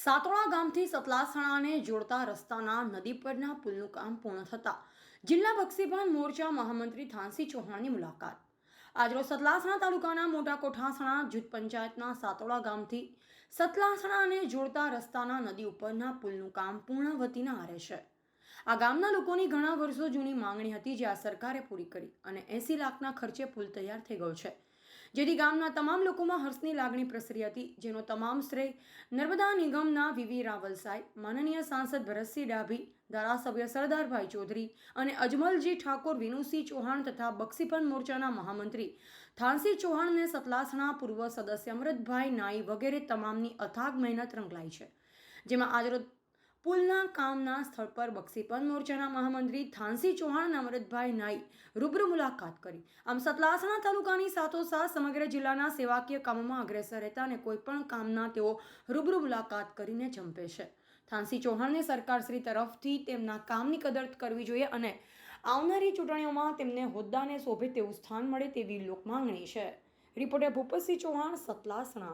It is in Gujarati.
સાતોડા ગામથી સતલાસણાને જોડતા રસ્તાના નદી પરના પુલનું કામ પૂર્ણ થતાં જિલ્લા બક્ષીપાન મોરચા મહામંત્રી થાનસી ચૌહાણની મુલાકાત. આજરોજ સતલાસણા તાલુકાના મોટા કોઠાસણા જૂથ પંચાયતના સાતોડા ગામથી સતલાસણાને જોડતા રસ્તાના નદી ઉપરના પુલનું કામ પૂર્ણાવતીના આરે છે. આ ગામના લોકોની ઘણા વર્ષો જૂની માંગણી હતી, જે આ સરકારે પૂરી કરી અને 80 લાખના ખર્ચે પુલ તૈયાર થઈ ગયો છે, જેથી ગામના તમામ લોકોમાં હર્ષની લાગણી પ્રસરી હતી, જેનો તમામ શ્રેય નર્મદા નિગમના વીવી રાવલ સાહેબ, માનનીય સાંસદ ભરતસિંહ ડાભી, ધારાસભ્ય સરદારભાઈ ચૌધરી અને અજમલજી ઠાકોર, વિનુસિંહ ચૌહાણ તથા બક્ષીપન મોરચાના મહામંત્રી થાનસી ચૌહાણ અને સતલાસણા પૂર્વ સદસ્ય અમૃતભાઈ નાઈ વગેરે તમામની અથાગ મહેનત રંગલાઈ છે. જેમાં આજરોજ પુલના કામના સ્થળ પર બક્ષીપન મોરચાના મહામંત્રી થાનસી ચૌહાણ અને અમૃતભાઈ નાઈ રૂબરૂ મુલાકાત કરી. આમ સતલાસણા તાલુકાની સાથોસાથ સમગ્ર જિલ્લાના સેવાકીય કામોમાં અગ્રેસર રહેતા અને કોઈપણ કામના તેઓ રૂબરૂ મુલાકાત કરીને જંપે છે. થાનસી ચૌહાણને સરકારશ્રી તરફથી તેમના કામની કદર કરવી જોઈએ અને આવનારી ચૂંટણીઓમાં તેમને હોદ્દાને શોભે તેવું સ્થાન મળે તેવી લોકમાંગણી છે. રિપોર્ટર ભૂપતસિંહ ચૌહાણ, સતલાસણા.